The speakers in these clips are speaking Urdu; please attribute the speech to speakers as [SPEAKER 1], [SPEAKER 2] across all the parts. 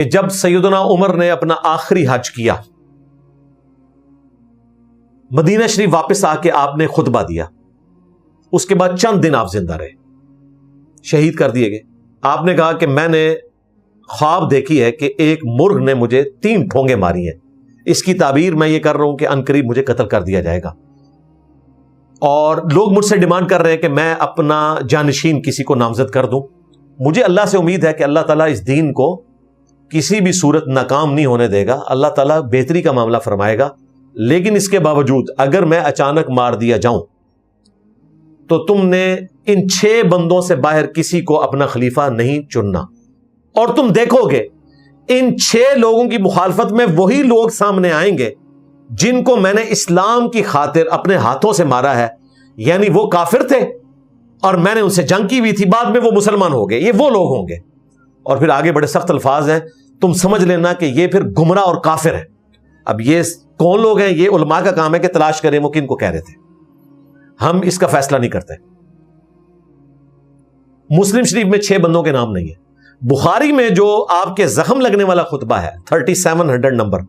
[SPEAKER 1] جب سیدنا عمر نے اپنا آخری حج کیا، مدینہ شریف واپس آ کے آپ نے خطبہ دیا، اس کے بعد چند دن آپ زندہ رہے، شہید کر دیے گئے۔ آپ نے کہا کہ میں نے خواب دیکھی ہے کہ ایک مرغ نے مجھے 3 ٹھونگے ماری ہیں، اس کی تعبیر میں یہ کر رہا ہوں کہ عنقریب مجھے قتل کر دیا جائے گا، اور لوگ مجھ سے ڈیمانڈ کر رہے ہیں کہ میں اپنا جانشین کسی کو نامزد کر دوں۔ مجھے اللہ سے امید ہے کہ اللہ تعالیٰ اس دین کو کسی بھی صورت ناکام نہیں ہونے دے گا، اللہ تعالیٰ بہتری کا معاملہ فرمائے گا، لیکن اس کے باوجود اگر میں اچانک مار دیا جاؤں تو تم نے ان 6 بندوں سے باہر کسی کو اپنا خلیفہ نہیں چننا، اور تم دیکھو گے ان 6 لوگوں کی مخالفت میں وہی لوگ سامنے آئیں گے جن کو میں نے اسلام کی خاطر اپنے ہاتھوں سے مارا ہے، یعنی وہ کافر تھے اور میں نے ان سے جنگ کی ہوئی تھی، بعد میں وہ مسلمان ہو گئے، یہ وہ لوگ ہوں گے۔ اور پھر آگے بڑے سخت الفاظ ہیں، تم سمجھ لینا کہ یہ پھر گمراہ اور کافر ہیں۔ اب یہ کون لوگ ہیں؟ یہ علماء کا کام ہے کہ تلاش کریں وہ کن کو کہہ رہے تھے، ہم اس کا فیصلہ نہیں کرتے۔ مسلم شریف میں 6 بندوں کے نام نہیں ہے۔ بخاری میں جو آپ کے زخم لگنے والا خطبہ ہے 3700 نمبر،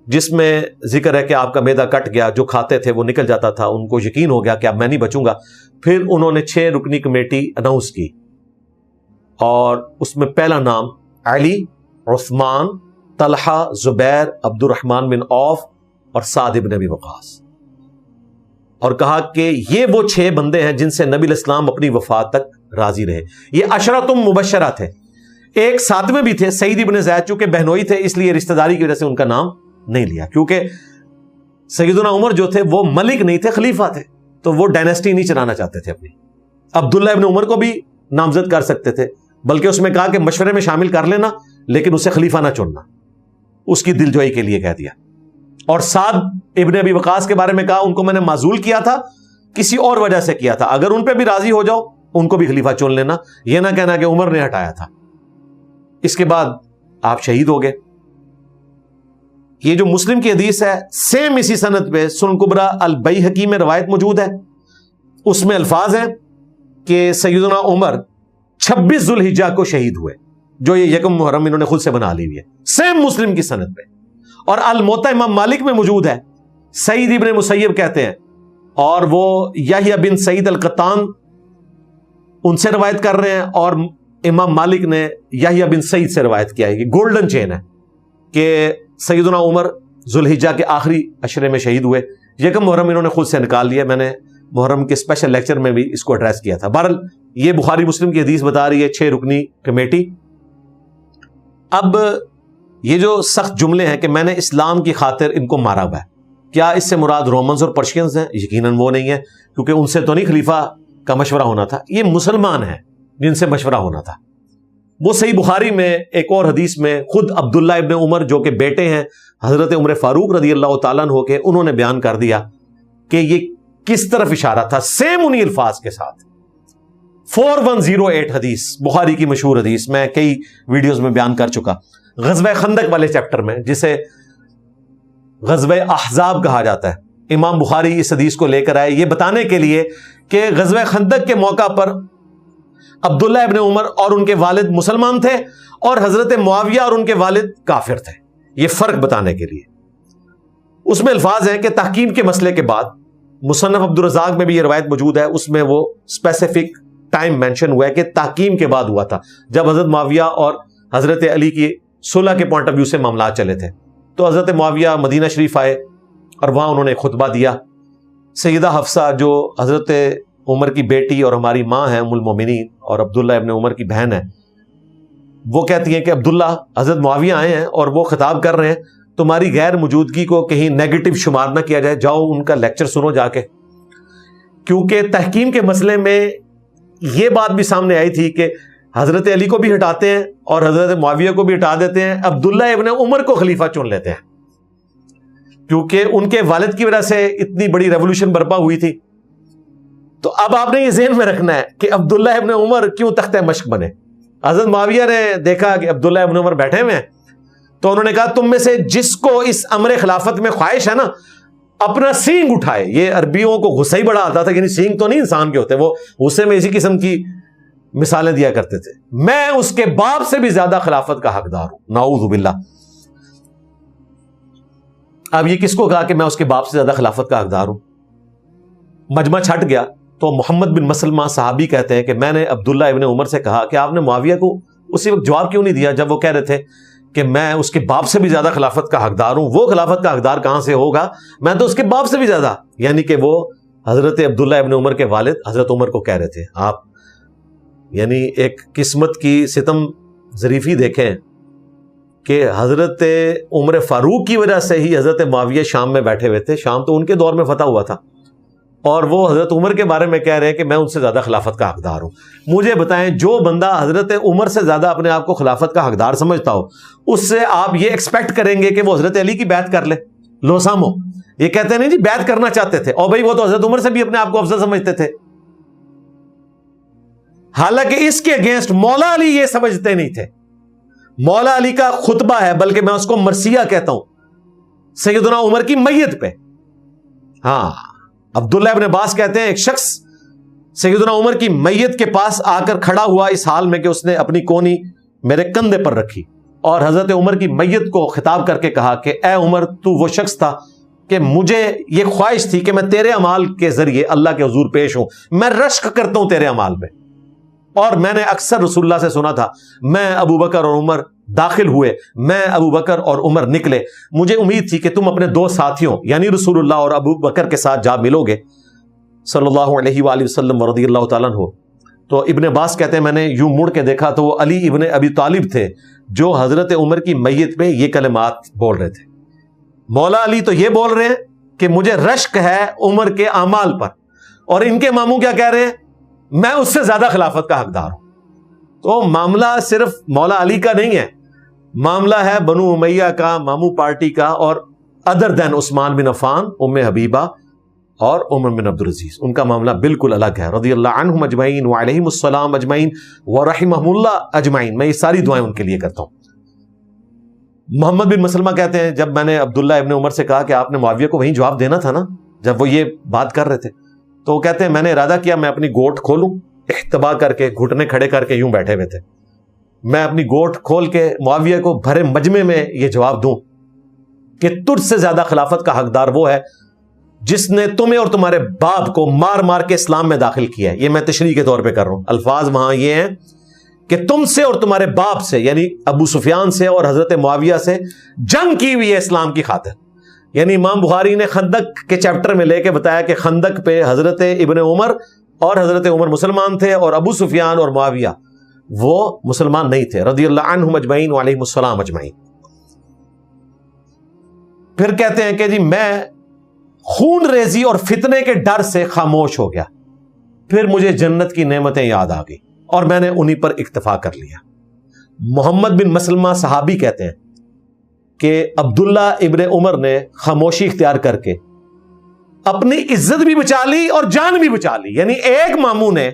[SPEAKER 1] جس میں ذکر ہے کہ آپ کا معدہ کٹ گیا، جو کھاتے تھے وہ نکل جاتا تھا، ان کو یقین ہو گیا کہ اب میں نہیں بچوں گا، پھر انہوں نے 6 رکنی کمیٹی اناؤنس کی، اور اس میں پہلا نام علی، عثمان، طلحہ، زبیر، عبد الرحمن بن عوف اور سعد بن ابی وقاص، اور کہا کہ یہ وہ 6 بندے ہیں جن سے نبی الاسلام اپنی وفات تک راضی رہے۔ یہ عشرۃ مبشرہ تھے، ایک 7ویں بھی تھے سعید بن زید، چونکہ بہنوئی تھے اس لیے رشتہ داری کی وجہ سے ان کا نام نہیں لیا، کیونکہ سیدنا عمر جو تھے وہ ملک نہیں تھے، خلیفہ تھے، تو وہ ڈائنیسٹی نہیں چلانا چاہتے تھے اپنی۔ عبداللہ ابن عمر کو بھی نامزد کر سکتے تھے، بلکہ اس میں کہا کہ مشورے میں شامل کر لینا لیکن اسے خلیفہ نہ چننا، اس کی دلجوئی کے لیے کہہ دیا۔ اور سعد ابن ابی وقاص کے بارے میں کہا ان کو میں نے معزول کیا تھا، کسی اور وجہ سے کیا تھا، اگر ان پہ بھی راضی ہو جاؤ ان کو بھی خلیفہ چن لینا، یہ نہ کہنا کہ عمر نے ہٹایا تھا۔ اس کے بعد آپ شہید ہو گئے۔ یہ جو مسلم کی حدیث ہے سیم اسی سند پہ سنن کبریٰ البیہقی میں روایت موجود ہے، اس میں الفاظ ہیں کہ سیدنا عمر 26 ذوالحجہ کو شہید ہوئے، جو یہ 1 محرم انہوں نے خود سے بنا لی ہوئی ہے، سیم مسلم کی سند پہ۔ اور الموطا امام مالک میں موجود ہے، سعید ابن مسیب کہتے ہیں، اور وہ یحییٰ بن سعید القطان ان سے روایت کر رہے ہیں، اور امام مالک نے یحییٰ بن سعید سے روایت کیا ہے۔ یہ گولڈن چین ہے کہ سیدنا عمر ذوالحجہ کے آخری عشرے میں شہید ہوئے، 1 محرم انہوں نے خود سے نکال لیا، میں نے محرم کے اسپیشل لیکچر میں بھی اس کو ایڈریس کیا تھا۔ بہرحال یہ بخاری مسلم کی حدیث بتا رہی ہے 6 رکنی کمیٹی۔ اب یہ جو سخت جملے ہیں کہ میں نے اسلام کی خاطر ان کو مارا ہوا ہے، کیا اس سے مراد رومنز اور پرشینز ہیں؟ یقیناً وہ نہیں ہے، کیونکہ ان سے تو نہیں خلیفہ کا مشورہ ہونا تھا، یہ مسلمان ہیں جن سے مشورہ ہونا تھا۔ وہ صحیح بخاری میں ایک اور حدیث میں خود عبداللہ ابن عمر جو کہ بیٹے ہیں حضرت عمر فاروق رضی اللہ تعالیٰ عنہ کے، انہوں نے بیان کر دیا کہ یہ کس طرف اشارہ تھا، سیم انہی الفاظ کے ساتھ۔ 4108 حدیث، بخاری کی مشہور حدیث، میں کئی ویڈیوز میں بیان کر چکا، غزوہ خندق والے چیپٹر میں، جسے غزوہ احزاب کہا جاتا ہے۔ امام بخاری اس حدیث کو لے کر آئے یہ بتانے کے لیے کہ غزوہ خندق کے موقع پر عبداللہ ابن عمر اور ان کے والد مسلمان تھے، اور حضرت معاویہ اور ان کے والد کافر تھے، یہ فرق بتانے کے لیے۔ اس میں الفاظ ہیں کہ تحکیم کے مسئلے کے بعد، مصنف عبدالرزاق میں بھی یہ روایت موجود ہے، اس میں وہ اسپیسیفک ٹائم مینشن ہوا ہے کہ تحکیم کے بعد ہوا تھا، جب حضرت معاویہ اور حضرت علی کی صلح کے پوائنٹ آف ویو سے معاملات چلے تھے، تو حضرت معاویہ مدینہ شریف آئے اور وہاں انہوں نے خطبہ دیا۔ سیدہ حفصہ جو حضرت عمر کی بیٹی اور ہماری ماں ہیں ام المومنین، اور عبداللہ ابن عمر کی بہن ہے، وہ کہتی ہیں کہ عبداللہ، حضرت معاویہ آئے ہیں اور وہ خطاب کر رہے ہیں، تمہاری غیر موجودگی کو کہیں نیگیٹو شمار نہ کیا جائے، جاؤ ان کا لیکچر سنو جا کے۔ کیونکہ تحکیم کے مسئلے میں یہ بات بھی سامنے آئی تھی کہ حضرت علی کو بھی ہٹاتے ہیں اور حضرت معاویہ کو بھی ہٹا دیتے ہیں، عبداللہ ابن عمر کو خلیفہ چن لیتے ہیں، کیونکہ ان کے والد کی وجہ سے اتنی بڑی ریولوشن برپا ہوئی تھی۔ تو اب آپ نے یہ ذہن میں رکھنا ہے کہ عبداللہ ابن عمر کیوں تختہ مشق بنے۔ حضرت معاویہ نے دیکھا کہ عبداللہ ابن عمر بیٹھے ہوئے ہیں، تو انہوں نے کہا تم میں سے جس کو اس امر خلافت میں خواہش ہے نا، اپنا سینگ اٹھائے۔ یہ عربیوں کو غصہ ہی بڑا آتا تھا، یعنی سینگ تو نہیں انسان کے ہوتے، وہ غصے میں اسی قسم کی مثالیں دیا کرتے تھے، میں اس کے باپ سے بھی زیادہ خلافت کا حقدار ہوں، نعوذ باللہ۔ اب یہ کس کو کہا کہ میں اس کے باپ سے زیادہ خلافت کا حقدار ہوں؟ مجمع چھٹ گیا تو محمد بن مسلمہ صحابی کہتے ہیں کہ میں نے عبداللہ ابن عمر سے کہا کہ آپ نے معاویہ کو اسی وقت جواب کیوں نہیں دیا جب وہ کہہ رہے تھے کہ میں اس کے باپ سے بھی زیادہ خلافت کا حقدار ہوں؟ وہ خلافت کا حقدار کہاں سے ہوگا، میں تو اس کے باپ سے بھی زیادہ۔ یعنی کہ وہ حضرت عبداللہ ابن عمر کے والد حضرت عمر کو کہہ رہے تھے۔ آپ یعنی ایک قسمت کی ستم ظریفی دیکھیں کہ حضرت عمر فاروق کی وجہ سے ہی حضرت معاویہ شام میں بیٹھے ہوئے تھے، شام تو ان کے دور میں فتح ہوا تھا، اور وہ حضرت عمر کے بارے میں کہہ رہے ہیں کہ میں ان سے زیادہ خلافت کا حقدار ہوں۔ مجھے بتائیں، جو بندہ حضرت عمر سے زیادہ اپنے آپ کو خلافت کا حقدار سمجھتا ہو، اس سے آپ یہ ایکسپیکٹ کریں گے کہ وہ حضرت علی کی بیعت کر لے؟ لو سامو یہ کہتے ہیں نہیں جی بیعت کرنا چاہتے تھے، اور بھائی وہ تو حضرت عمر سے بھی اپنے آپ کو افضل سمجھتے تھے، حالانکہ اس کے اگینسٹ مولا علی یہ سمجھتے نہیں تھے۔ مولا علی کا خطبہ ہے، بلکہ میں اس کو مرثیہ کہتا ہوں، سیدنا عمر کی میت پہ۔ ہاں، عبداللہ ابن عباس کہتے ہیں ایک شخص سیدنا عمر کی میت کے پاس آ کر کھڑا ہوا اس حال میں کہ اس نے اپنی کونی میرے کندھے پر رکھی، اور حضرت عمر کی میت کو خطاب کر کے کہا کہ اے عمر، تو وہ شخص تھا کہ مجھے یہ خواہش تھی کہ میں تیرے اعمال کے ذریعے اللہ کے حضور پیش ہوں، میں رشک کرتا ہوں تیرے اعمال میں، اور میں نے اکثر رسول اللہ سے سنا تھا میں ابو بکر اور عمر داخل ہوئے، میں ابو بکر اور عمر نکلے، مجھے امید تھی کہ تم اپنے دو ساتھیوں یعنی رسول اللہ اور ابو بکر کے ساتھ جا ملو گے صلی اللہ علیہ وآلہ وسلم ورضی اللہ تعالیٰ عنہ۔ تو ابن عباس کہتے ہیں میں نے یوں مڑ کے دیکھا تو وہ علی ابن ابی طالب تھے جو حضرت عمر کی میت پہ یہ کلمات بول رہے تھے۔ مولا علی تو یہ بول رہے ہیں کہ مجھے رشک ہے عمر کے اعمال پر، اور ان کے ماموں کیا کہہ رہے ہیں؟ میں اس سے زیادہ خلافت کا حقدار ہوں۔ تو معاملہ صرف مولا علی کا نہیں ہے، معاملہ ہے بنو امیہ کا، ماموں پارٹی کا، اور ادر دین عثمان بن عفان، ام حبیبہ اور عمر بن عبدالعزیز، ان کا معاملہ بالکل الگ ہے، رضی اللہ عنہم اجمعین وعلیہم السلام اجمعین ورحمہم اللہ اجمعین۔ میں یہ ساری دعائیں ان کے لیے کرتا ہوں۔ محمد بن مسلمہ کہتے ہیں جب میں نے عبداللہ ابن عمر سے کہا کہ آپ نے معاویہ کو وہیں جواب دینا تھا نا جب وہ یہ بات کر رہے تھے، تو وہ کہتے ہیں میں نے ارادہ کیا میں اپنی گوٹ کھولوں، احتبا کر کے گھٹنے کھڑے کر کے یوں بیٹھے ہوئے تھے، میں اپنی گوٹ کھول کے معاویہ کو بھرے مجمع میں یہ جواب دوں کہ تجھ سے زیادہ خلافت کا حقدار وہ ہے جس نے تمہیں اور تمہارے باپ کو مار مار کے اسلام میں داخل کیا ہے۔ یہ میں تشریح کے طور پہ کر رہا ہوں، الفاظ وہاں یہ ہیں کہ تم سے اور تمہارے باپ سے یعنی ابو سفیان سے اور حضرت معاویہ سے جنگ کی ہوئی ہے اسلام کی خاطر۔ یعنی امام بخاری نے خندق کے چیپٹر میں لے کے بتایا کہ خندق پہ حضرت ابن عمر اور حضرت عمر مسلمان تھے، اور ابو سفیان اور معاویہ وہ مسلمان نہیں تھے، رضی اللہ عنہم اجمعین وعلیہم السلام اجمعین۔ پھر کہتے ہیں کہ جی میں خون ریزی اور فتنے کے ڈر سے خاموش ہو گیا، پھر مجھے جنت کی نعمتیں یاد آ گئی اور میں نے انہی پر اکتفا کر لیا۔ محمد بن مسلمہ صحابی کہتے ہیں کہ عبداللہ ابن عمر نے خاموشی اختیار کر کے اپنی عزت بھی بچا لی اور جان بھی بچا لی، یعنی ایک ماموں نے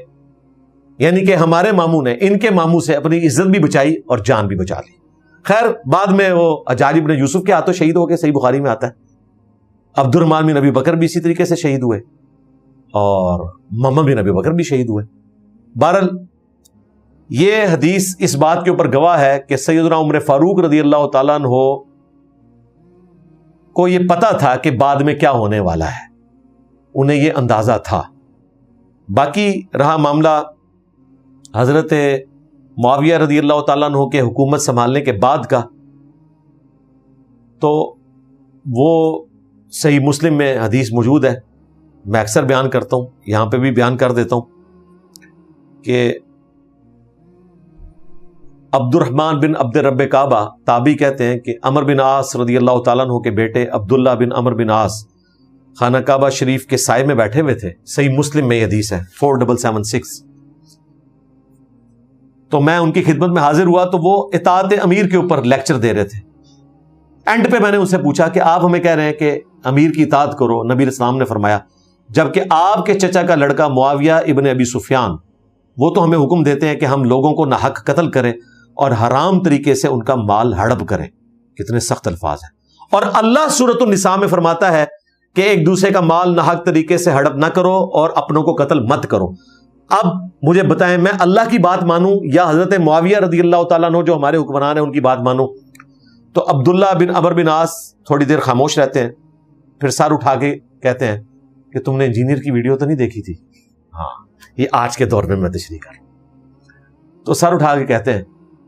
[SPEAKER 1] یعنی کہ ہمارے ماموں نے ان کے ماموں سے اپنی عزت بھی بچائی اور جان بھی بچا لی۔ خیر بعد میں وہ حجاج بن یوسف کے ہاتھوں شہید ہو گئے، صحیح بخاری میں آتا ہے۔ عبد الرحمن بن ابی بکر بھی اسی طریقے سے شہید ہوئے، اور محمد بن ابی بکر بھی شہید ہوئے۔ بہرحال یہ حدیث اس بات کے اوپر گواہ ہے کہ سیدنا عمر فاروق رضی اللہ تعالیٰ عنہ کو یہ پتا تھا کہ بعد میں کیا ہونے والا ہے، انہیں یہ اندازہ تھا۔ باقی رہا معاملہ حضرت معاویہ رضی اللہ تعالیٰ عنہ کے حکومت سنبھالنے کے بعد کا، تو وہ صحیح مسلم میں حدیث موجود ہے، میں اکثر بیان کرتا ہوں، یہاں پہ بھی بیان کر دیتا ہوں کہ عبد الرحمن بن عبد رب کعبہ تابعی کہتے ہیں کہ عمر بن عاص رضی اللہ تعالیٰ عنہ کے بیٹے عبداللہ بن عمر بن عاص خانہ کعبہ شریف کے سائے میں بیٹھے ہوئے تھے، صحیح مسلم میں یہ حدیث ہے 4776۔ تو میں ان کی خدمت میں حاضر ہوا تو وہ اطاعت امیر کے اوپر لیکچر دے رہے تھے۔ اینڈ پہ میں نے ان سے پوچھا کہ آپ ہمیں کہہ رہے ہیں کہ امیر کی اطاعت کرو، نبی اسلام نے فرمایا جبکہ آپ کے چچا کا لڑکا معاویہ ابن ابی سفیان وہ تو ہمیں حکم دیتے ہیں کہ ہم لوگوں کو ناحق قتل کریں اور حرام طریقے سے ان کا مال ہڑپ کریں۔ کتنے سخت الفاظ ہیں۔ اور اللہ سورۃ النساء میں فرماتا ہے کہ ایک دوسرے کا مال ناحق طریقے سے ہڑپ نہ کرو اور اپنوں کو قتل مت کرو۔ اب مجھے بتائیں میں اللہ کی بات مانوں یا حضرت معاویہ رضی اللہ تعالیٰ عنہ جو ہمارے حکمران ہیں ان کی بات مانوں؟ تو عبداللہ بن عمرو بن عاص تھوڑی دیر خاموش رہتے ہیں، پھر سر اٹھا کے کہتے ہیں کہ تم نے انجینئر کی ویڈیو تو نہیں دیکھی تھی؟ ہاں، یہ آج کے دور میں تشریح کر، تو سر اٹھا کے کہتے ہیں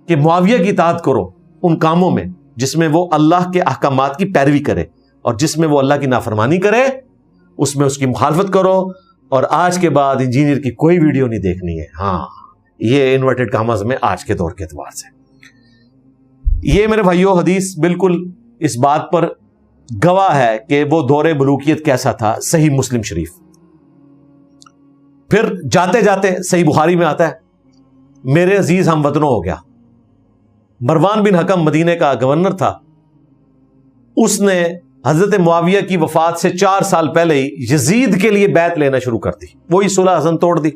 [SPEAKER 1] کہ معاویہ کی اطاعت کرو ان کاموں میں جس میں وہ اللہ کے احکامات کی پیروی کرے، اور جس میں وہ اللہ کی نافرمانی کرے اس میں اس کی مخالفت کرو، اور آج کے بعد انجینئر کی کوئی ویڈیو نہیں دیکھنی ہے۔ ہاں، یہ انورٹڈ کاماز میں آج کے دور کے اعتبار سے، یہ میرے بھائیو حدیث بالکل اس بات پر گواہ ہے کہ وہ دور ملوکیت کیسا تھا۔ صحیح مسلم شریف، پھر جاتے جاتے صحیح بخاری میں آتا ہے، میرے عزیز ہم وطنوں ہو گیا، مروان بن حکم مدینے کا گورنر تھا، اس نے حضرت معاویہ کی وفات سے 4 سال پہلے ہی یزید کے لیے بیعت لینا شروع کر دی، وہی صلح حسن توڑ دی،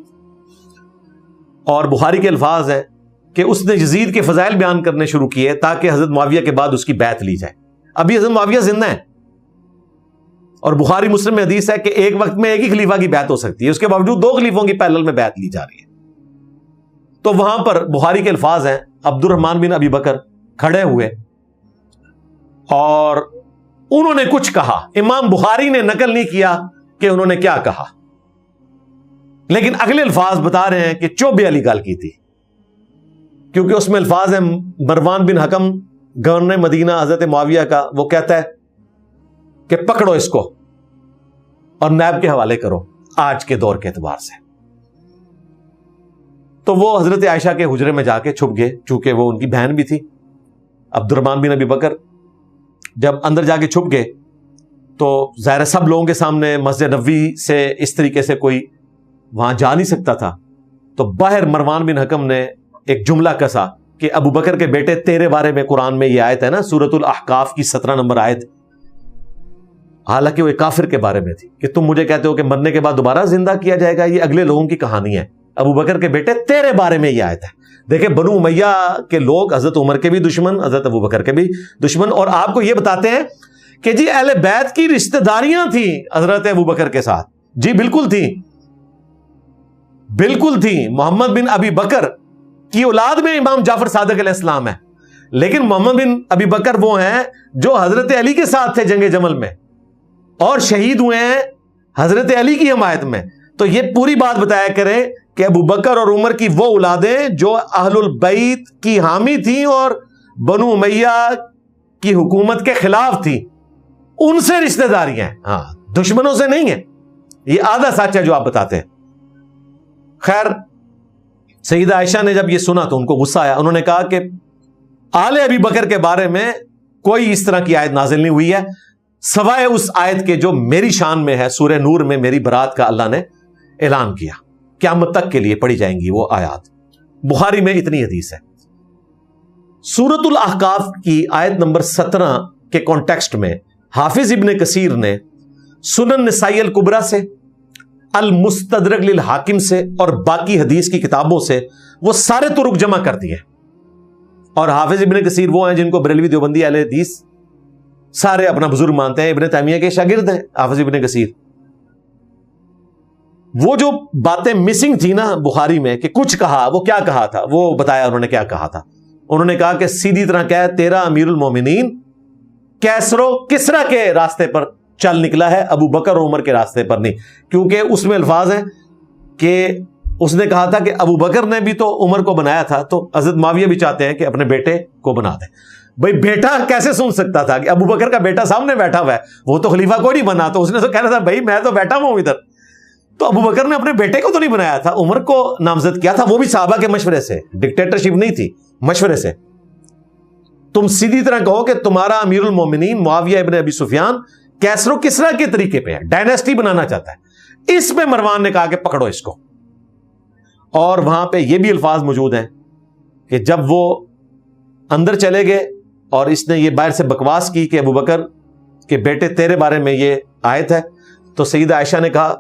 [SPEAKER 1] اور بخاری کے الفاظ ہیں کہ اس نے یزید کے فضائل بیان کرنے شروع کیے تاکہ حضرت معاویہ کے بعد اس کی بیعت لی جائے۔ ابھی حضرت معاویہ زندہ ہیں، اور بخاری مسلم میں حدیث ہے کہ ایک وقت میں ایک ہی خلیفہ کی بیعت ہو سکتی ہے، اس کے باوجود 2 خلیفوں کی پیرلل میں بیعت لی جا رہی ہے۔ تو وہاں پر بخاری کے الفاظ ہیں، عبد الرحمن بن ابی بکر کھڑے ہوئے اور انہوں نے کچھ کہا، امام بخاری نے نقل نہیں کیا کہ انہوں نے کیا کہا، لیکن اگلے الفاظ بتا رہے ہیں کہ چوبے والی گل کی تھی، کیونکہ اس میں الفاظ ہیں مروان بن حکم گورنر مدینہ حضرت معاویہ کا، وہ کہتا ہے کہ پکڑو اس کو اور نیب کے حوالے کرو آج کے دور کے اعتبار سے۔ تو وہ حضرت عائشہ کے حجرے میں جا کے چھپ گئے، چونکہ وہ ان کی بہن بھی تھی۔ عبد الرحمن بن ابی بکر جب اندر جا کے چھپ گئے تو ظاہر سب لوگوں کے سامنے مسجد نبوی سے اس طریقے سے کوئی وہاں جا نہیں سکتا تھا، تو باہر مروان بن حکم نے ایک جملہ کسا کہ ابو بکر کے بیٹے تیرے بارے میں قرآن میں یہ آیت ہے نا، سورۃ الاحقاف کی 17 نمبر آیت، حالانکہ وہ ایک کافر کے بارے میں تھی، کہ تم مجھے کہتے ہو کہ مرنے کے بعد دوبارہ زندہ کیا جائے گا، یہ اگلے لوگوں کی کہانی ہے، ابو بکر کے بیٹے تیرے بارے میں یہ آیت ہے۔ دیکھیں بنو امیہ کے لوگ حضرت عمر کے بھی دشمن، حضرت ابو بکر کے بھی دشمن، اور آپ کو یہ بتاتے ہیں کہ جی اہل بیت کی رشتہ داریاں تھیں حضرت ابو بکر کے ساتھ، جی بالکل تھیں، بالکل تھیں۔ محمد بن ابی بکر کی اولاد میں امام جعفر صادق علیہ السلام ہے، لیکن محمد بن ابی بکر وہ ہیں جو حضرت علی کے ساتھ تھے جنگ جمل میں اور شہید ہوئے ہیں حضرت علی کی حمایت میں۔ تو یہ پوری بات بتایا کریں کہ ابو بکر اور عمر کی وہ اولادیں جو اہل البیت کی حامی تھیں اور بنو امیہ کی حکومت کے خلاف تھیں، ان سے رشتہ داریاں ہیں، ہاں دشمنوں سے نہیں ہیں۔ یہ آدھا سچ ہے جو آپ بتاتے ہیں۔ خیر، سیدہ عائشہ نے جب یہ سنا تو ان کو غصہ آیا، انہوں نے کہا کہ آل ابی بکر کے بارے میں کوئی اس طرح کی آیت نازل نہیں ہوئی ہے سوائے اس آیت کے جو میری شان میں ہے، سورہ نور میں میری برات کا اللہ نے اعلان کیا، قیامت تک کے لیے پڑھی جائیں گی وہ آیات۔ بخاری میں اتنی حدیث ہے۔ سورۃ الاحقاف کی آیت نمبر 17 کے کانٹیکسٹ میں حافظ ابن کثیر نے سنن نسائی الکبریٰ سے، المستدرک للحاکم سے اور باقی حدیث کی کتابوں سے وہ سارے طرق جمع کر دیے، اور حافظ ابن کثیر وہ ہیں جن کو بریلوی دیوبندی اہل حدیث سارے اپنا بزرگ مانتے ہیں، ابن تیمیہ کے شاگرد ہیں حافظ ابن کثیر۔ وہ جو باتیں مسنگ تھی نا بخاری میں کہ کچھ کہا، وہ کیا کہا تھا وہ بتایا انہوں نے کیا کہا تھا۔ انہوں نے کہا کہ سیدھی طرح کہہ تیرا امیر المومنین کیسر و کسرا کے راستے پر چل نکلا ہے، ابو بکر و عمر کے راستے پر نہیں، کیونکہ اس میں الفاظ ہیں کہ اس نے کہا تھا کہ ابو بکر نے بھی تو عمر کو بنایا تھا، تو حضرت معاویہ بھی چاہتے ہیں کہ اپنے بیٹے کو بنا دیں۔ بھئی بیٹا کیسے سن سکتا تھا کہ ابو بکر کا بیٹا سامنے بیٹھا ہوا ہے، وہ تو خلیفہ کوئی نہیں بنا، تو اس نے تو کہنا تھا بھائی میں تو بیٹھا ہوں ادھر۔ تو ابو بکر نے اپنے بیٹے کو تو نہیں بنایا تھا، عمر کو نامزد کیا تھا، وہ بھی صحابہ کے مشورے سے، ڈکٹیٹرشپ نہیں تھی، مشورے سے۔ تم سیدھی طرح کہو کہ تمہارا امیر المومنین معاویہ ابن ابی سفیان کیسر و کسرا کے طریقے پہ ہے، ڈائنیسٹی بنانا چاہتا ہے۔ اس پہ مروان نے کہا کہ پکڑو اس کو، اور وہاں پہ یہ بھی الفاظ موجود ہیں کہ جب وہ اندر چلے گئے اور اس نے یہ باہر سے بکواس کی کہ ابو بکر کے بیٹے تیرے بارے میں یہ آیت ہے، تو سیدہ عائشہ نے کہا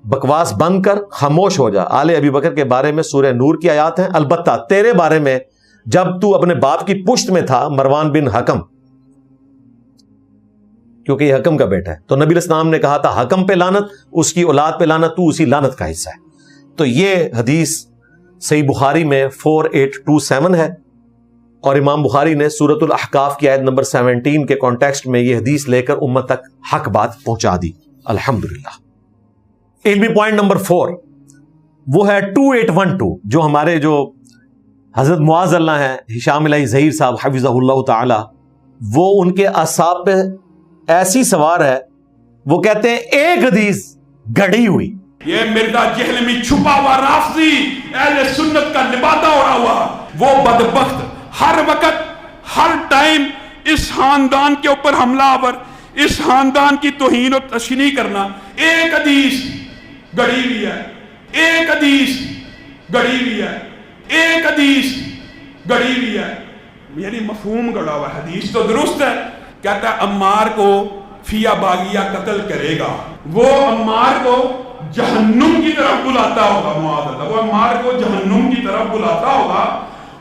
[SPEAKER 1] بکواس بند کر، خاموش ہو جا، آل ابی بکر کے بارے میں سورہ نور کی آیات ہیں، البتہ تیرے بارے میں جب تو اپنے باپ کی پشت میں تھا، مروان بن حکم، کیونکہ یہ حکم کا بیٹا ہے، تو نبی علیہ السلام نے کہا تھا حکم پہ لعنت، اس کی اولاد پہ لعنت، تو اسی لعنت کا حصہ ہے۔ تو یہ حدیث صحیح بخاری میں 4827 ہے، اور امام بخاری نے سورۃ الاحقاف کی آیت نمبر 17 کے کانٹیکسٹ میں یہ حدیث لے کر امت تک حق بات پہنچا دی الحمدللہ۔ علمی پوائنٹ نمبر 4 وہ ہے 2812، جو ہمارے جو حضرت معاذ اللہ ہیں ہشام الہی ظہیر صاحب حفظہ اللہ تعالی، وہ ان کے اعصاب پہ ایسی سوار ہے، وہ کہتے ہیں ایک حدیث گھڑی ہوئی۔
[SPEAKER 2] یہ مرزا جہلمی چھپا ہوا رافضی اہل سنت کا لبادہ ہو رہا ہوا، وہ بدبخت ہر وقت ہر ٹائم اس خاندان کے اوپر حملہ آور، اس خاندان کی توہین و تشنیع کرنا۔ ایک حدیث گڑی ہوئی ہے، ایک حدیث گڑی ہوئی ہے، ایک حدیث گڑی ہوئی ہے، یعنی مفہوم گڑا ہوا۔ حدیث تو درست ہے، کہتا ہے عمار کو فیا باغیہ قتل کرے گا، وہ عمار کو جہنم کی طرف بلاتا ہوگا، معاذ اللہ، وہ عمار کو جہنم کی طرف بلاتا ہوگا۔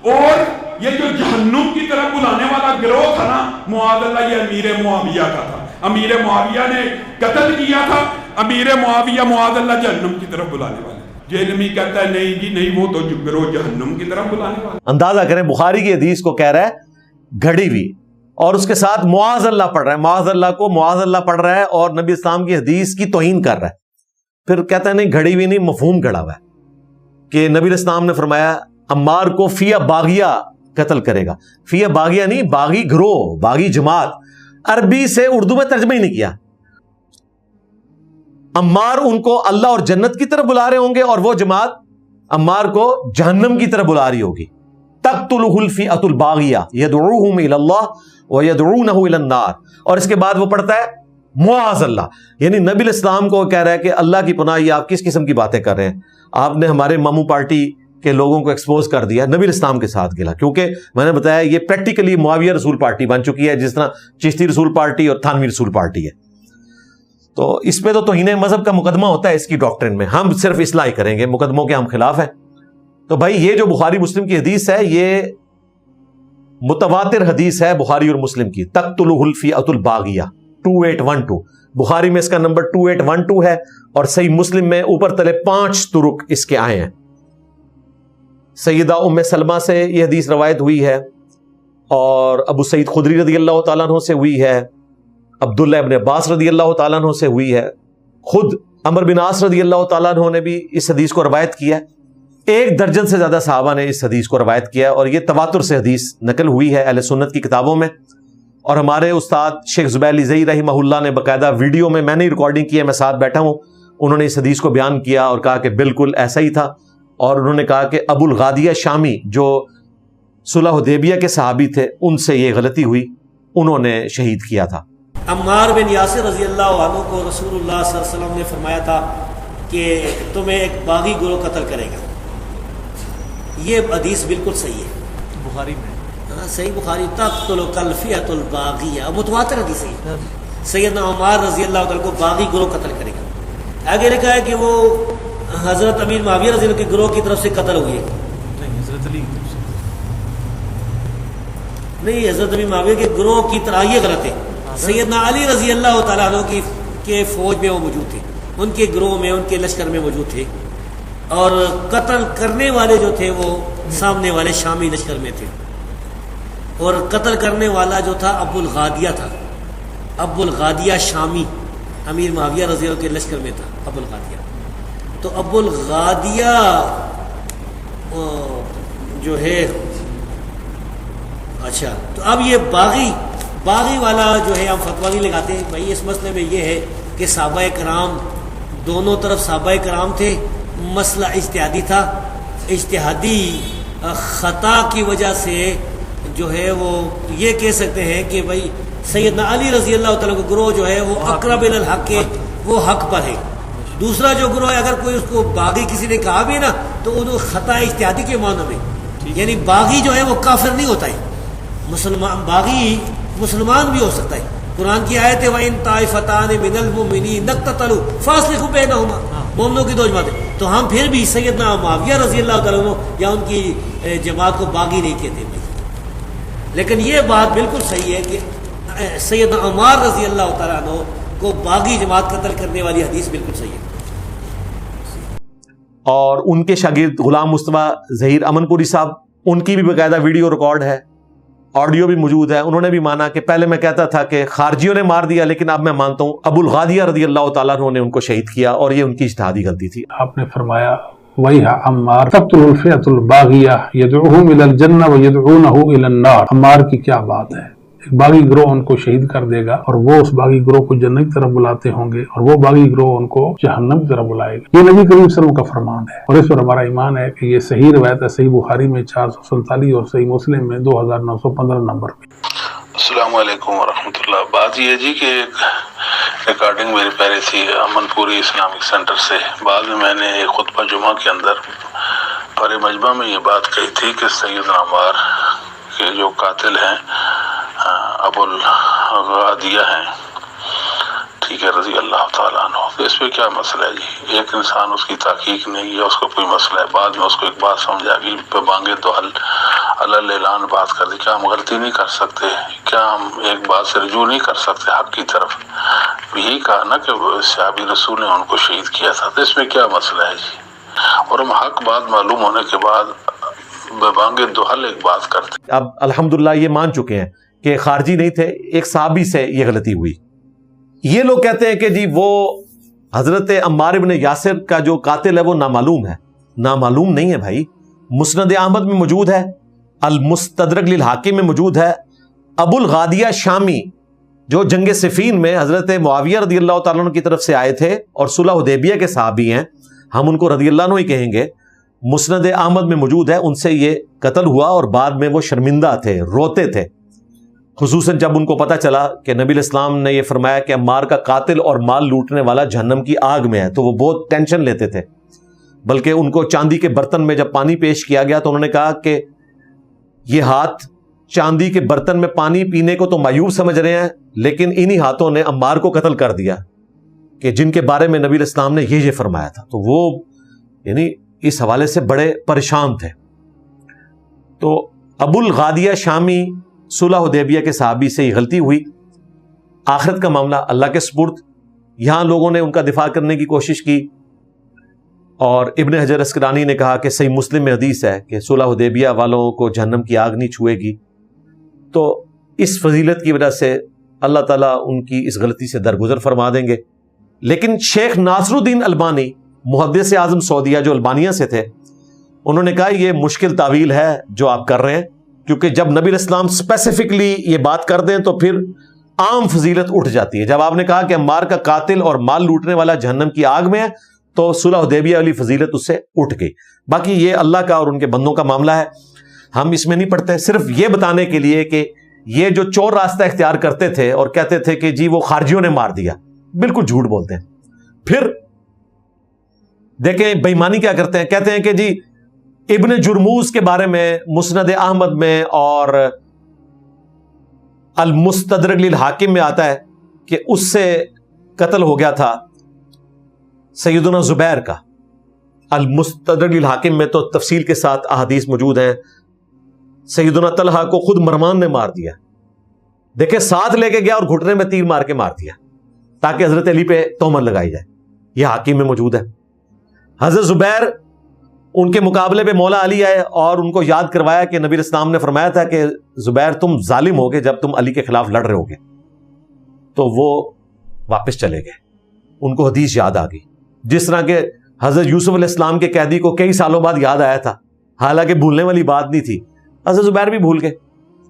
[SPEAKER 2] اور یہ جو جہنم کی طرف بلانے والا گروہ تھا نا معاذ اللہ، یہ امیر معاویہ کا تھا، امیر معاویہ نے قتل کیا تھا امیر معاویہ، معاذ اللہ جہنم کی طرف بلانے والے۔ جہلمی کہتا ہے نہیں جی نہیں، وہ تو گروہ جہنم کی طرف بلانے والا۔
[SPEAKER 1] اندازہ کریں بخاری کی حدیث کو کہہ رہا ہے گھڑی ہوئی، اور اس کے ساتھ معاذ اللہ پڑھ رہا ہے، معاذ اللہ کو معاذ اللہ پڑھ رہا ہے اور نبی اسلام کی حدیث کی توہین کر رہا ہے۔ پھر کہتا ہے نہیں گھڑی ہوئی نہیں، مفہوم گھڑا ہوا ہے کہ نبی اسلام نے فرمایا عمار کو فیا باغیہ قتل کرے گا۔ فیا باغیہ نہیں، باغی گروہ، باغی جماعت، عربی سے اردو میں ترجمہ ہی نہیں کیا۔ عمار ان کو اللہ اور جنت کی طرف بلا رہے ہوں گے، اور وہ جماعت عمار کو جہنم کی طرف بلا رہی ہوگی۔ تقتلہ الفئۃ الباغیہ یدعوہم الی اللہ ویدعونہ الی النار، اور اس کے بعد وہ پڑھتا ہے معاذ اللہ، یعنی نبی الاسلام کو کہہ رہا ہے کہ اللہ کی پناہ، یہ آپ کس قسم کی باتیں کر رہے ہیں؟ آپ نے ہمارے ماموں پارٹی کے لوگوں کو ایکسپوز کر دیا، نبی الاسلام کے ساتھ گلا، کیونکہ میں نے بتایا یہ پریکٹیکلی معاویہ رسول پارٹی بن چکی ہے، جس طرح چشتی رسول پارٹی اور تھانوی رسول پارٹی ہے۔ تو اس پہ تو توہین مذہب کا مقدمہ ہوتا ہے اس کی ڈاکٹرن میں، ہم صرف اصلاح ہی کریں گے، مقدموں کے ہم خلاف ہیں۔ تو بھائی یہ جو بخاری مسلم کی حدیث ہے، یہ متواتر حدیث ہے بخاری اور مسلم کی، تقتلہ الفئۃ الباغیہ 2812، بخاری میں اس کا نمبر 2812 ہے، اور صحیح مسلم میں اوپر تلے 5 طرق اس کے آئے ہیں۔ سیدہ ام سلمہ سے یہ حدیث روایت ہوئی ہے، اور ابو سعید خدری رضی اللہ تعالیٰ عنہ سے ہوئی ہے، عبداللہ ابن عباس رضی اللہ تعالیٰ عنہ سے ہوئی ہے، خود عمر بن عاص رضی اللہ تعالیٰ عنہ نے بھی اس حدیث کو روایت کیا ہے۔ 1 درجن سے زیادہ صحابہ نے اس حدیث کو روایت کیا، اور یہ تواتر سے حدیث نقل ہوئی ہے اہل سنت کی کتابوں میں۔ اور ہمارے استاد شیخ زبیر علی زئی رحمہ اللہ نے باقاعدہ ویڈیو میں نے ریکارڈنگ کی ہے، میں ساتھ بیٹھا ہوں، انہوں نے اس حدیث کو بیان کیا اور کہا کہ بالکل ایسا ہی تھا، اور انہوں نے کہا کہ ابو الغادیہ شامی جو صلح حدیبیہ کے صحابی تھے، ان سے یہ غلطی ہوئی، انہوں نے شہید کیا تھا۔
[SPEAKER 3] عمار بن یاسر رضی اللہ عنہ کو رسول اللہ صلی اللہ علیہ وسلم نے فرمایا تھا کہ تمہیں ایک باغی گروہ قتل کرے گا۔ یہ حدیث بالکل صحیح ہے،
[SPEAKER 1] بخاری میں
[SPEAKER 3] صحیح بخاری، تقتل الفئۃ الباغیہ، متواتر حدیث ہے۔ سیدنا عمار رضی اللہ عنہ کو باغی گروہ قتل کرے گا۔ آگے لکھا ہے کہ وہ حضرت امیر معاویہ رضی اللہ کے گروہ کی طرف سے قتل ہوئے،
[SPEAKER 1] نہیں حضرت علی کی طرف سے
[SPEAKER 3] نہیں، حضرت امیر معاویہ کے گروہ کی طرح، یہ غلط ہے۔ سیدنا علی رضی اللہ تعالیٰ عنہ کے فوج میں وہ موجود تھے، ان کے گروہ میں، ان کے لشکر میں موجود تھے، اور قتل کرنے والے جو تھے وہ سامنے والے شامی لشکر میں تھے، اور قتل کرنے والا جو تھا ابو الغادیہ تھا، ابو الغادیہ شامی امیر معاویہ رضی اللہ کے لشکر میں تھا ابو الغادیہ۔ تو ابو الغادیہ جو ہے، اچھا، تو اب یہ باغی والا جو ہے ہم فتویٰ نہیں لگاتے ہیں بھائی، اس مسئلے میں یہ ہے کہ صحابہ کرام دونوں طرف صحابہ کرام تھے، مسئلہ اجتہادی تھا، اجتہادی خطا کی وجہ سے جو ہے وہ یہ کہہ سکتے ہیں کہ بھائی سیدنا علی رضی اللہ تعالیٰ کا گروہ جو ہے وہ اقرب الی الحق ہے، وہ حق پر ہے۔ دوسرا جو گروہ ہے، اگر کوئی اس کو باغی کسی نے کہا بھی نا، تو وہ خطا اجتہادی کے معنی میں، یعنی باغی جو ہے وہ کافر نہیں ہوتا ہے، مسلمان باغی مسلمان بھی ہو سکتا ہے۔ قرآن کی آیت ہے وَإِن طَائِفَتَانِ مِنَ الْمُؤْمِنِينَ اقْتَتَلُوا فَأَصْلِحُوا بَيْنَهُمَا، مومنوں کی دو جماعتیں، تو ہم پھر بھی سیدنا معاویہ رضی اللہ تعالیٰ عنہ یا ان کی جماعت کو باغی نہیں کہتے بھائی۔ لیکن یہ بات بالکل صحیح ہے کہ سیدنا عمار رضی اللہ تعالیٰ عنہ کو باغی جماعت قتل کرنے والی حدیث بالکل صحیح ہے۔
[SPEAKER 1] اور ان کے شاگرد غلام مصطفیٰ ظہیر امن پوری صاحب، ان کی بھی باقاعدہ ویڈیو ریکارڈ ہے، آڈیو بھی موجود ہے. انہوں نے بھی مانا کہ پہلے میں کہتا تھا کہ خارجیوں نے مار دیا، لیکن اب میں مانتا ہوں ابو الغادیہ رضی اللہ تعالیٰ عنہ نے ان کو شہید کیا اور یہ ان کی اجتہادی غلطی تھی.
[SPEAKER 4] آپ نے فرمایا وَيْحَ عَمَّارَ تَقْتُلُ الْفِئَةُ الْبَاغِيَةَ يَدْعُوهُمْ إِلَى الْجَنَّةِ وَيَدْعُونَهُ إِلَى النَّارِ. عمار کی کیا بات ہے، ایک باغی گروہ ان کو شہید کر دے گا اور وہ اس باغی گروہ کو جنت کی طرف بلاتے ہوں گے اور وہ باغی گروہ ان کو جہنم کی طرف بلائے گا. یہ نبی کریم صلی اللہ علیہ وسلم کا فرمان ہے اور اس پر ہمارا ایمان ہے کہ یہ صحیح روایت ہے، صحیح بخاری میں 447 اور صحیح مسلم میں 2915 نمبر پہ.
[SPEAKER 5] السلام علیکم ورحمۃ اللہ. بات یہ جی کہ ایک ریکارڈنگ میری پہلے تھی امن پوری اسلامک سینٹر سے. بعد میں نے ایک خطبہ جمعہ کے اندر بڑے مجمع میں یہ بات کہی تھی کہ سیدنا عمار کے جو قاتل ہیں ابو الغادیہ ہیں، ٹھیک ہے، رضی اللہ تعالیٰ عنہ. تو اس پہ کیا مسئلہ ہے جی؟ ایک انسان اس کی تحقیق نہیں ہے، اس کو کوئی مسئلہ ہے، بعد میں اس کو ایک بات سمجھ آ گئی، پہ مانگے تو اللہ اعلان بات کر دی. کیا ہم غلطی نہیں کر سکتے؟ کیا ہم ایک بات سے رجوع نہیں کر سکتے حق کی طرف؟ یہی کہا نا کہ صحابی رسول نے ان کو شہید کیا تھا، تو اس میں کیا مسئلہ ہے جی؟ اور ہم حق بات معلوم ہونے کے بعد بے مانگے دوحل ایک بات کرتے.
[SPEAKER 1] اب الحمدللہ یہ مان چکے ہیں کہ خارجی نہیں تھے، ایک صحابی سے یہ غلطی ہوئی. یہ لوگ کہتے ہیں کہ جی وہ حضرت عمار بن یاسر کا جو قاتل ہے وہ نامعلوم ہے. نامعلوم نہیں ہے بھائی، مسند احمد میں موجود ہے، المستدرک للحاکم میں موجود ہے. ابو الغادیہ شامی جو جنگ صفین میں حضرت معاویہ رضی اللہ تعالیٰ عنہ کی طرف سے آئے تھے اور صلح حدیبیہ کے صحابی ہیں، ہم ان کو رضی اللہ عنہ ہی کہیں گے، مسند احمد میں موجود ہے. ان سے یہ قتل ہوا اور بعد میں وہ شرمندہ تھے، روتے تھے، خصوصاً جب ان کو پتا چلا کہ نبی الاسلام نے یہ فرمایا کہ عمار کا قاتل اور مال لوٹنے والا جہنم کی آگ میں ہے. تو وہ بہت ٹینشن لیتے تھے، بلکہ ان کو چاندی کے برتن میں جب پانی پیش کیا گیا تو انہوں نے کہا کہ یہ ہاتھ چاندی کے برتن میں پانی پینے کو تو معیوب سمجھ رہے ہیں، لیکن انہی ہاتھوں نے عمار کو قتل کر دیا کہ جن کے بارے میں نبی الاسلام نے یہ فرمایا تھا. تو وہ یعنی اس حوالے سے بڑے پریشان تھے. تو ابو الغادیہ شامی صلح حدیبیہ کے صحابی سے یہ غلطی ہوئی. آخرت کا معاملہ اللہ کے سپرد. یہاں لوگوں نے ان کا دفاع کرنے کی کوشش کی اور ابن حجر اسقلانی نے کہا کہ صحیح مسلم میں حدیث ہے کہ صلح حدیبیہ والوں کو جہنم کی آگ نہیں چھوئے گی. تو اس فضیلت کی وجہ سے اللہ تعالیٰ ان کی اس غلطی سے درگزر فرما دیں گے. لیکن شیخ ناصر الدین البانی محدث اعظم سعودیہ جو البانیہ سے تھے، انہوں نے کہا یہ مشکل تعویل ہے جو آپ کر رہے ہیں، کیونکہ جب نبی الاسلام اسپیسیفکلی یہ بات کر دیں تو پھر عام فضیلت اٹھ جاتی ہے. جب آپ نے کہا کہ عمار کا قاتل اور مال لوٹنے والا جہنم کی آگ میں ہے تو صلح حدیبیہ والی فضیلت اس سے اٹھ گئی. باقی یہ اللہ کا اور ان کے بندوں کا معاملہ ہے، ہم اس میں نہیں پڑھتے. صرف یہ بتانے کے لیے کہ یہ جو چور راستہ اختیار کرتے تھے اور کہتے تھے کہ جی وہ خارجیوں نے مار دیا، بالکل جھوٹ بولتے ہیں. پھر دیکھیں بے ایمانی کیا کرتے ہیں، کہتے ہیں کہ جی ابن جرموز کے بارے میں مسند احمد میں اور المستدرک للحاکم میں آتا ہے کہ اس سے قتل ہو گیا تھا سیدنا زبیر کا. المستدرک للحاکم میں تو تفصیل کے ساتھ احادیث موجود ہیں. سیدنا طلحہ کو خود مروان نے مار دیا، دیکھیں ساتھ لے کے گیا اور گھٹنے میں تیر مار کے مار دیا تاکہ حضرت علی پہ تہمت لگائی جائے. یہ حاکم میں موجود ہے. حضرت زبیر ان کے مقابلے پہ مولا علی آئے اور ان کو یاد کروایا کہ نبی اسلام نے فرمایا تھا کہ زبیر تم ظالم ہوگے جب تم علی کے خلاف لڑ رہے ہوگے. تو وہ واپس چلے گئے، ان کو حدیث یاد آ گئی. جس طرح کہ حضرت یوسف علیہ السلام کے قیدی کو کئی سالوں بعد یاد آیا تھا، حالانکہ بھولنے والی بات نہیں تھی. حضرت زبیر بھی بھول گئے،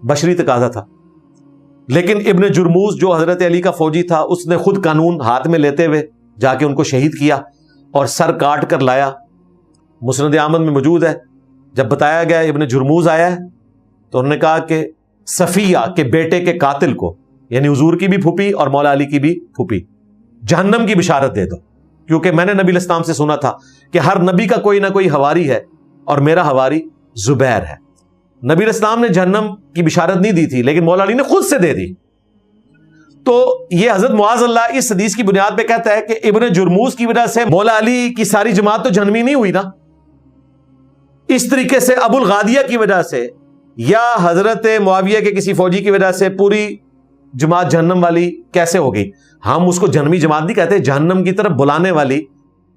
[SPEAKER 1] بشری تقاضا تھا. لیکن ابن جرموز جو حضرت علی کا فوجی تھا، اس نے خود قانون ہاتھ میں لیتے ہوئے جا کے ان کو شہید کیا اور سر کاٹ کر لایا. مسند احمد میں موجود ہے. جب بتایا گیا ابن جرموز آیا ہے تو انہوں نے کہا کہ صفیہ کے بیٹے کے قاتل کو، یعنی حضور کی بھی پھوپھی اور مولا علی کی بھی پھوپھی، جہنم کی بشارت دے دو، کیونکہ میں نے نبی الاسلام سے سنا تھا کہ ہر نبی کا کوئی نہ کوئی حواری ہے اور میرا حواری زبیر ہے. نبی الاسلام نے جہنم کی بشارت نہیں دی تھی، لیکن مولا علی نے خود سے دے دی. تو یہ حضرت معاذ اللہ اس حدیث کی بنیاد پہ کہتا ہے کہ ابن جرموز کی وجہ سے مولا علی کی ساری جماعت تو جہنمی نہیں ہوئی نا. اس طریقے سے ابو الغادیہ کی وجہ سے یا حضرت معاویہ کے کسی فوجی کی وجہ سے پوری جماعت جہنم والی کیسے ہو گئی؟ ہم اس کو جہنمی جماعت نہیں کہتے، جہنم کی طرف بلانے والی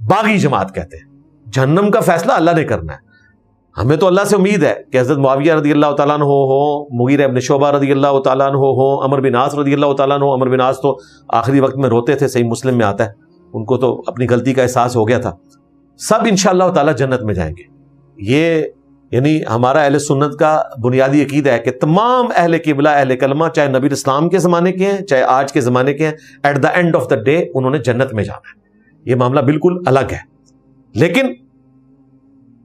[SPEAKER 1] باغی جماعت کہتے ہیں. جہنم کا فیصلہ اللہ نے کرنا ہے. ہمیں تو اللہ سے امید ہے کہ حضرت معاویہ رضی اللہ تعالیٰ عنہ ہو, مغیرہ ابن شعبہ رضی اللہ تعالیٰ عنہ ہو, عمر بن عاص رضی اللہ تعالیٰ عنہ. عمر بن عاص تو آخری وقت میں روتے تھے, صحیح مسلم میں آتا ہے, ان کو تو اپنی غلطی کا احساس ہو گیا تھا. سب انشاءاللہ تعالیٰ جنت میں جائیں گے. یہ یعنی ہمارا اہل سنت کا بنیادی عقیدہ ہے کہ تمام اہل قبلہ, اہل کلمہ, چاہے نبی اسلام کے زمانے کے ہیں چاہے آج کے زمانے کے ہیں, at the end of the day انہوں نے جنت میں جانا ہے. یہ معاملہ بالکل الگ ہے. لیکن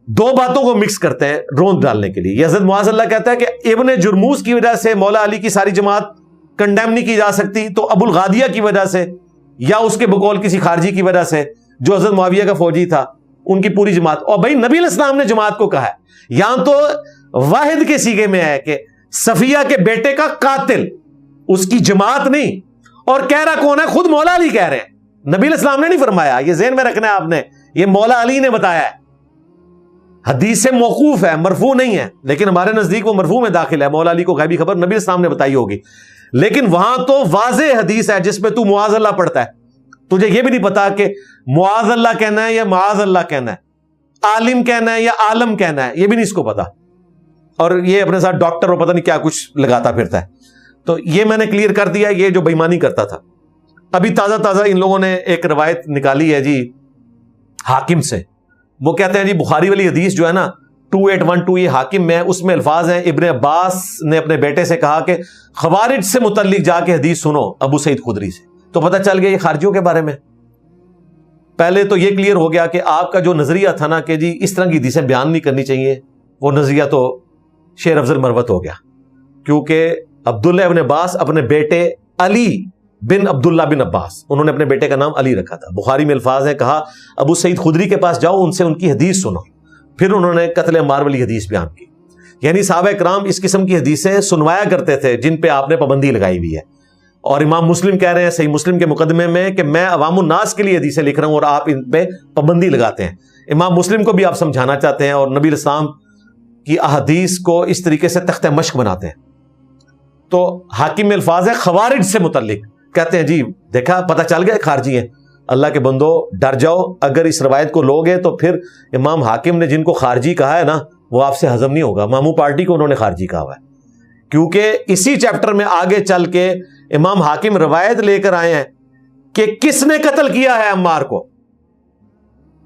[SPEAKER 1] دو باتوں کو مکس کرتے ہیں رونق ڈالنے کے لیے. یہ حضرت معاذ اللہ کہتا ہے کہ ابن جرموز کی وجہ سے مولا علی کی ساری جماعت کنڈیم نہیں کی جا سکتی, تو ابو الغادیہ کی وجہ سے یا اس کے بقول کسی خارجی کی وجہ سے جو حضرت معاویہ کا فوجی تھا ان کی پوری جماعت. اور بھائی نبی علیہ السلام نے جماعت کو کہا ہے, یہاں تو واحد کے سیغے میں ہے کہ صفیہ کے بیٹے کا قاتل, اس کی جماعت نہیں. اور کہہ رہا کون ہے؟ خود مولا علی کہہ رہے ہیں, نبی علیہ السلام نے نہیں فرمایا. یہ ذہن میں رکھنا ہے آپ نے, یہ مولا علی نے بتایا ہے. حدیث سے موقوف ہے, مرفوع نہیں ہے, لیکن ہمارے نزدیک وہ مرفوع میں داخل ہے. مولا علی کو غیبی خبر نبی علیہ السلام نے بتائی ہوگی, لیکن وہاں تو واضح حدیث ہے جس میں تو معاذ اللہ پڑھتا ہے. تجھے یہ بھی نہیں پتا کہ معاذ اللہ کہنا ہے یا معاذ اللہ کہنا ہے, عالم کہنا ہے یا عالم کہنا ہے, یہ بھی نہیں اس کو پتا. اور یہ اپنے ساتھ ڈاکٹر اور پتہ نہیں کیا کچھ لگاتا پھرتا ہے. تو یہ میں نے کلیئر کر دیا, یہ جو بےمانی کرتا تھا. ابھی تازہ ان لوگوں نے ایک روایت نکالی ہے جی حاکم سے. وہ کہتے ہیں جی بخاری والی حدیث جو ہے نا 2812, یہ حاکم میں, اس میں الفاظ ہیں ابن عباس نے اپنے بیٹے سے کہا کہ خوارج سے متعلق جا کے حدیث سنو ابو سعید خدری سے. تو پتہ چل گیا یہ خارجیوں کے بارے میں. پہلے تو یہ کلیئر ہو گیا کہ آپ کا جو نظریہ تھا نا کہ جی اس طرح کی حدیثیں بیان نہیں کرنی چاہیے, وہ نظریہ تو شیر افضل مروت ہو گیا. کیونکہ عبداللہ ابن عباس اپنے بیٹے علی بن عبداللہ بن عباس, انہوں نے اپنے بیٹے کا نام علی رکھا تھا. بخاری میں الفاظ ہیں, کہا ابو سعید خدری کے پاس جاؤ, ان سے ان کی حدیث سنو. پھر انہوں نے قتل عمار والی حدیث بیان کی. یعنی صحابہ کرام اس قسم کی حدیثیں سنوایا کرتے تھے جن پہ آپ نے پابندی لگائی ہوئی ہے. اور امام مسلم کہہ رہے ہیں صحیح مسلم کے مقدمے میں کہ میں عوام الناس کے لیے حدیثیں لکھ رہا ہوں اور آپ ان پہ پابندی لگاتے ہیں. امام مسلم کو بھی آپ سمجھانا چاہتے ہیں اور نبی علیہ السلام کی احادیث کو اس طریقے سے تختہ مشق بناتے ہیں. تو حاکم میں الفاظ ہے خوارج سے متعلق, کہتے ہیں جی دیکھا پتہ چل گیا خارجی ہیں. اللہ کے بندو ڈر جاؤ, اگر اس روایت کو لوگے تو پھر امام حاکم نے جن کو خارجی کہا ہے نا وہ آپ سے ہضم نہیں ہوگا. مامو پارٹی کو انہوں نے خارجی کہا ہوا ہے, کیونکہ اسی چیپٹر میں آگے چل کے امام حاکم روایت لے کر آئے ہیں کہ کس نے قتل کیا ہے عمار کو.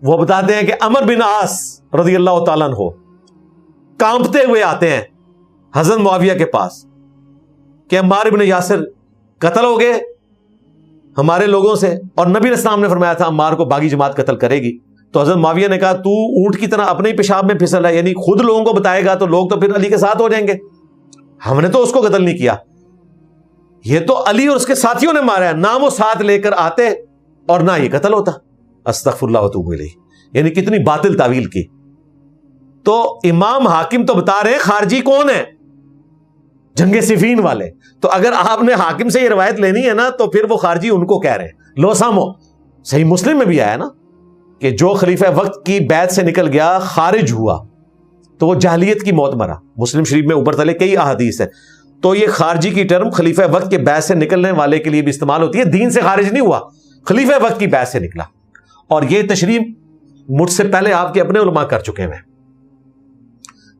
[SPEAKER 1] وہ بتاتے ہیں کہ عمر بن عاص رضی اللہ تعالیٰ عنہ کانپتے ہوئے آتے ہیں حضرت معاویہ کے پاس کہ عمار بن یاسر قتل ہو گئے ہمارے لوگوں سے, اور نبی علیہ السلام نے فرمایا تھا عمار کو باغی جماعت قتل کرے گی. تو حضرت معاویہ نے کہا تو اونٹ کی طرح اپنے ہی پیشاب میں پھسل ہے, یعنی خود لوگوں کو بتائے گا تو لوگ تو پھر علی کے ساتھ ہو جائیں گے. ہم نے تو اس کو قتل نہیں کیا, یہ تو علی اور اس کے ساتھیوں نے مارا ہے. نہ وہ ساتھ لے کر آتے اور نہ یہ قتل ہوتا. استغفر اللہ واتوب الیہ. یعنی کتنی باطل تعویل کی. تو امام حاکم تو بتا رہے ہیں خارجی کون ہے, جنگ صفین والے. تو اگر آپ نے حاکم سے یہ روایت لینی ہے نا تو پھر وہ خارجی ان کو کہہ رہے ہیں. لو سامو, صحیح مسلم میں بھی آیا نا کہ جو خلیفہ وقت کی بیعت سے نکل گیا خارج ہوا تو وہ جاہلیت کی موت مرا. مسلم شریف میں اوپر تلے کئی احادیث ہیں. تو یہ خارجی کی ٹرم خلیفہ وقت کے بیعت سے نکلنے والے کے لیے بھی استعمال ہوتی ہے. دین سے خارج نہیں ہوا, خلیفہ وقت کی بیعت سے نکلا. اور یہ تشریح مجھ سے پہلے آپ کے اپنے علماء کر چکے ہیں.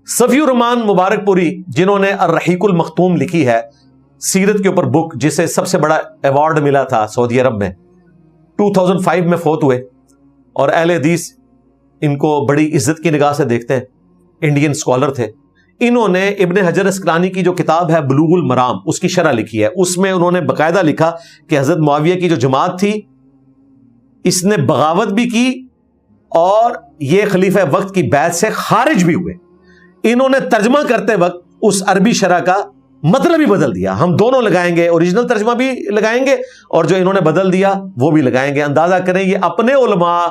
[SPEAKER 1] صفی الرحمان مبارک پوری جنہوں نے الرحیق المختوم لکھی ہے, سیرت کے اوپر بک, جسے سب سے بڑا ایوارڈ ملا تھا سعودی عرب میں, 2005 میں فوت ہوئے. اور اہل حدیث ان کو بڑی عزت کی نگاہ سے دیکھتے ہیں, انڈین اسکالر تھے. انہوں نے ابن حجر اسقلانی کی جو کتاب ہے بلوغ المرام اس کی شرح لکھی ہے. اس میں انہوں نے باقاعدہ لکھا کہ حضرت معاویہ کی جو جماعت تھی اس نے بغاوت بھی کی اور یہ خلیفہ وقت کی بیعت سے خارج بھی ہوئے. انہوں نے ترجمہ کرتے وقت اس عربی شرح کا مطلب ہی بدل دیا. ہم دونوں لگائیں گے, اوریجنل ترجمہ بھی لگائیں گے اور جو انہوں نے بدل دیا وہ بھی لگائیں گے. اندازہ کریں یہ اپنے علماء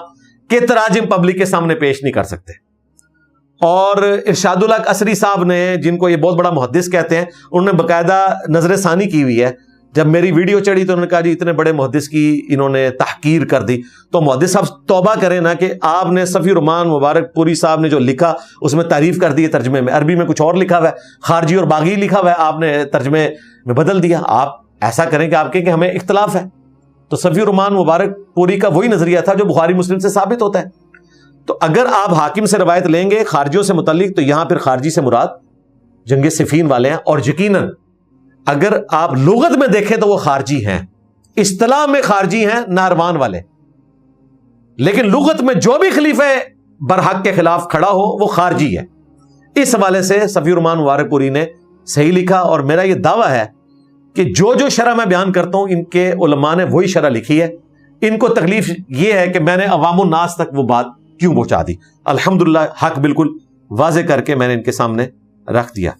[SPEAKER 1] کے تراجم پبلک کے سامنے پیش نہیں کر سکتے. اور ارشاد الحق عصری صاحب نے, جن کو یہ بہت بڑا محدث کہتے ہیں, انہوں نے باقاعدہ نظر ثانی کی ہوئی ہے. جب میری ویڈیو چڑھی تو انہوں نے کہا جی اتنے بڑے محدث کی انہوں نے تحقیر کر دی. تو محدث صاحب توبہ کریں نا کہ آپ نے صفی الرحمان مبارک پوری صاحب نے جو لکھا اس میں تعریف کر دی ہے ترجمے میں. عربی میں کچھ اور لکھا ہوا ہے, خارجی اور باغی لکھا ہوا ہے, آپ نے ترجمے میں بدل دیا. آپ ایسا کریں کہ آپ کہیں کہ ہمیں اختلاف ہے. تو صفی الرحمان مبارک پوری کا وہی نظریہ تھا جو بخاری مسلم سے ثابت ہوتا ہے. تو اگر آپ حاکم سے روایت لیں گے خارجیوں سے متعلق تو یہاں پھر خارجی سے مراد جنگ صفین والے ہیں، اور یقیناً اگر آپ لغت میں دیکھیں تو وہ خارجی ہیں، اصطلاح میں خارجی ہیں نہروان والے، لیکن لغت میں جو بھی خلیفہ برحق کے خلاف کھڑا ہو وہ خارجی ہے۔ اس حوالے سے صفی الرحمان مبارک پوری نے صحیح لکھا، اور میرا یہ دعویٰ ہے کہ جو شرح میں بیان کرتا ہوں ان کے علماء نے وہی شرح لکھی ہے۔ ان کو تکلیف یہ ہے کہ میں نے عوام الناس تک وہ بات کیوں پہنچا دی۔ الحمدللہ حق بالکل واضح کر کے میں نے ان کے سامنے رکھ دیا۔